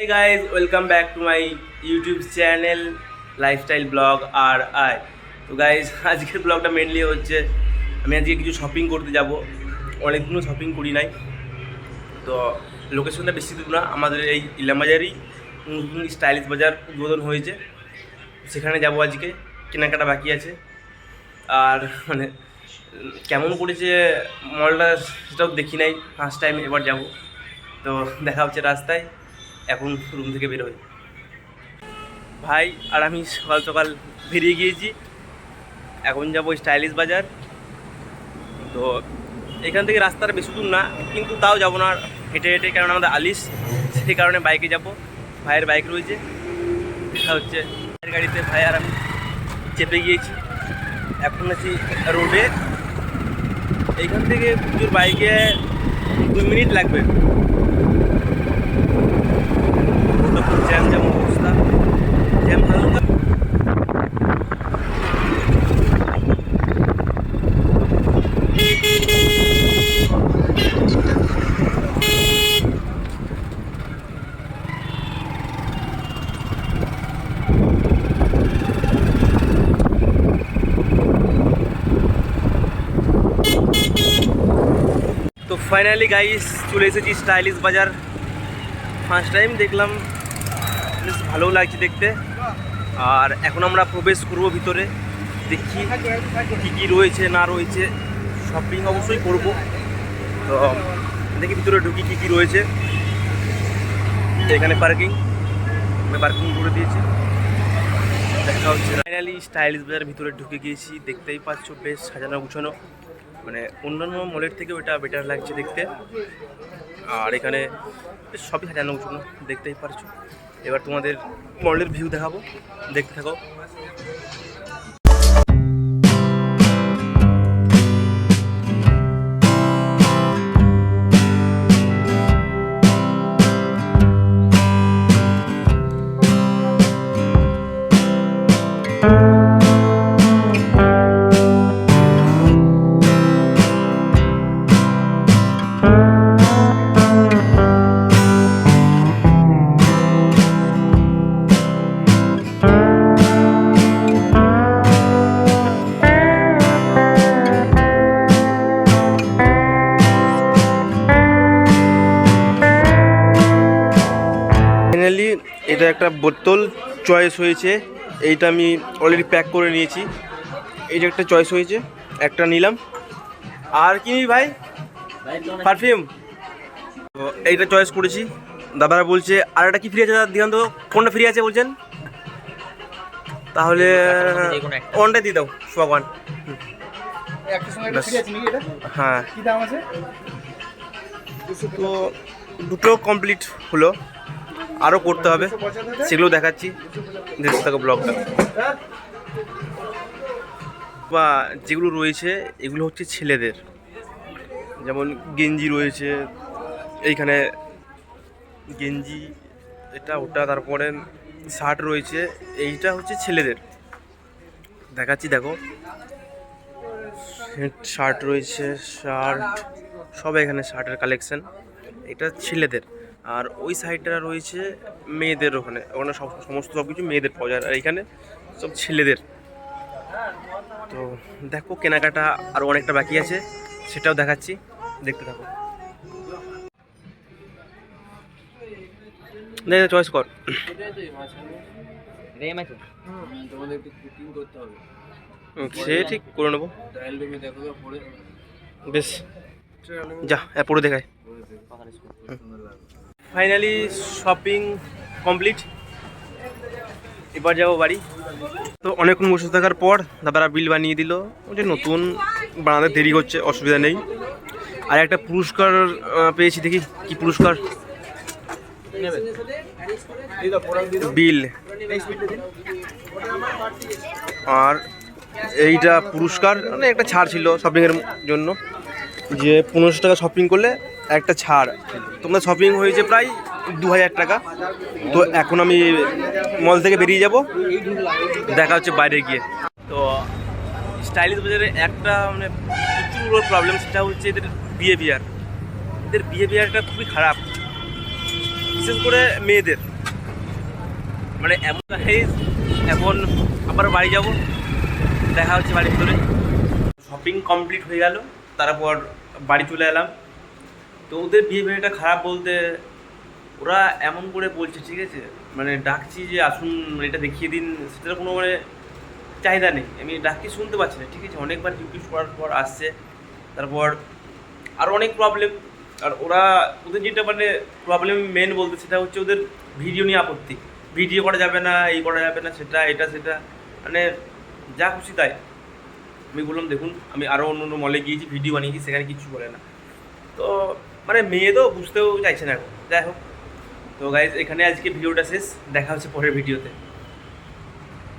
Hey guys, welcome back to my YouTube channel lifestyle blog আর আই। তো guys আজকের ব্লগটা মেনলি হচ্ছে আমি আজকে কিছু শপিং করতে যাব। অনেকদিনও শপিং করি নাই, তো লোকেশনটা বেশি দূর না, আমাদের এই ইলামবাজারই নতুন স্টাইলিশ বাজার উদ্বোধন হয়েছে, সেখানে যাব আজকে। কেনাকাটা বাকি আছে, আর মানে কেমন করেছে মলটা সেটাও দেখি নাই, ফার্স্ট টাইম এবার যাব। তো দেখা হচ্ছে রাস্তায়, এখন রুম থেকে বেরোই। ভাই আর আমি সকাল সকাল বেরিয়ে গিয়েছি, এখন যাব স্টাইলিশ বাজার। তো এখান থেকে রাস্তাটা বেশি দূর না, কিন্তু তাও যাবো না হেঁটে হেঁটে, কারণ আমাদের আলিশ, সেই কারণে বাইকে যাব। ভাইয়ের বাইক রয়েছে, দেখা হচ্ছে ভাইয়ের গাড়িতে। ভাই আর আমি চেপে গিয়েছি, এখন আছি রোডে। এইখান থেকে পুজোর বাইকে 2 মিনিট লাগবে। জ্যাম জ্যাম অবস্থা, জ্যাম ভালো। তো ফাইনালি গাইস চলে এসেছি স্টাইলিশ বাজার। ফার্স্ট টাইম দেখলাম, বেশ ভালো লাগছে দেখতে। আর এখন আমরা প্রবেশ করবো ভিতরে, দেখি কী কী রয়েছে না রয়েছে। শপিং অবশ্যই করব, তো দেখি ভিতরে ঢুকি কী কী রয়েছে। এখানে পার্কিং করে দিয়েছে, দেখা হচ্ছে। ফাইনালি স্টাইলিশ বাজার ভিতরে ঢুকে গিয়েছি, দেখতেই পাচ্ছ বেশ সাজানো গুছানো, মানে অন্যান্য মলের থেকে ওটা বেটার লাগছে দেখতে। আর এখানে সবই সাজানো গুছানো, দেখতেই পারছো। এবার তোমাদের মলের ভিউ দেখাবো, দেখতে থাকো। ফাইনালি এটা একটা বোতল চয়েস হয়েছে, এইটা আমি অলরেডি প্যাক করে নিয়েছি। এই যে একটা চয়েস হয়েছে, একটা নিলাম। আর কি ভাই, পারফিউম, তো এইটা চয়েস করেছি। দাদারা বলছে আর একটা কি ফ্রি আছে, দাদা দিগান তো কোনটা ফ্রি আছে বলছেন, তাহলে ওয়ানটা দিয়ে দাও, সোয়াগ ওয়ান। হ্যাঁ, তো দুটো কমপ্লিট হলো, আরও করতে হবে, সেগুলো দেখাচ্ছি, দেখতে থাকো ব্লগটা। বা যেগুলো রয়েছে এগুলো হচ্ছে ছেলেদের, যেমন গেঞ্জি রয়েছে এইখানে, গেঞ্জি এটা ওটা, তারপরে শার্ট রয়েছে। এইটা হচ্ছে ছেলেদের, দেখাচ্ছি দেখো। শার্ট রয়েছে, শার্ট সব এখানে শার্টের কালেকশন, এটা ছেলেদের। আর ওই সাইডটা রয়েছে মেয়েদের, ওখানে সমস্ত সব কিছু মেয়েদের পাওয়া যায়, আর এইখানে সব ছেলেদের। তো দেখো কেনাকাটা আরও অনেকটা বাকি আছে, সেটাও দেখাচ্ছি, দেখতে থাকো। চয়েস কর, সে ঠিক করে নেবো, বেশ যা পরে দেখায়। ফাইনালি শপিং কমপ্লিট, এবার যাবো বাড়ি। তো অনেকক্ষণ বসে থাকার পর দাদারা বিল বানিয়ে দিল, যে নতুন বানাতে দেরি হচ্ছে, অসুবিধা নেই। আর একটা পুরস্কার পেয়েছি, দেখি কি পুরস্কার। বিল, আর এইটা পুরস্কার, মানে একটা ছাড় ছিল শপিংয়ের জন্য, যে 1500 টাকা শপিং করলে একটা ছাড়। তোমার শপিং হয়েছে প্রায় 2000 টাকা। তো এখন আমি মল থেকে বেরিয়ে যাব, দেখা হচ্ছে বাইরে গিয়ে। তো স্টাইলিশ বাজারে একটা মানে প্রচুর প্রবলেম, সেটা হচ্ছে এদের বিহেভিয়ার। এদের বিহেভিয়ারটা খুবই খারাপ, বিশেষ করে মেয়েদের। মানে এমন গাইজ এখন আবার বাড়ি যাব, দেখা হচ্ছে বাড়ির ভিতরে। শপিং কমপ্লিট হয়ে গেল, তারপর বাড়ি চলে এলাম। তো ওদের বিহেভিয়ারটা খারাপ বলতে ওরা এমন করে বলছে, ঠিক আছে, মানে ডাকছি যে আসুন এটা দেখিয়ে দিন, সেটার কোনো মানে চাহিদা নেই। আমি ডাকি শুনতে পাচ্ছি না, ঠিক আছে, অনেকবার রিকোয়েস্ট করার পর আসছে। তারপর আরও অনেক প্রবলেম। আর ওদের যেটা মানে প্রবলেম মেন বলতে সেটা হচ্ছে ওদের ভিডিও নিয়ে আপত্তি। ভিডিও করা যাবে না, এই করা যাবে না, সেটা এটা সেটা, মানে যা খুশি তাই। আমি বললাম দেখুন আমি আরও অন্য অন্য মলে গিয়েছি, ভিডিও বানিয়েছি, সেখানে কিছু বলে না। তো মানে মেয়ে তো বুঝতেও চাইছে না এখন। যাই হোক, তো গাইজ এখানে আজকে ভিডিওটা শেষ, দেখা হচ্ছে পরের ভিডিওতে।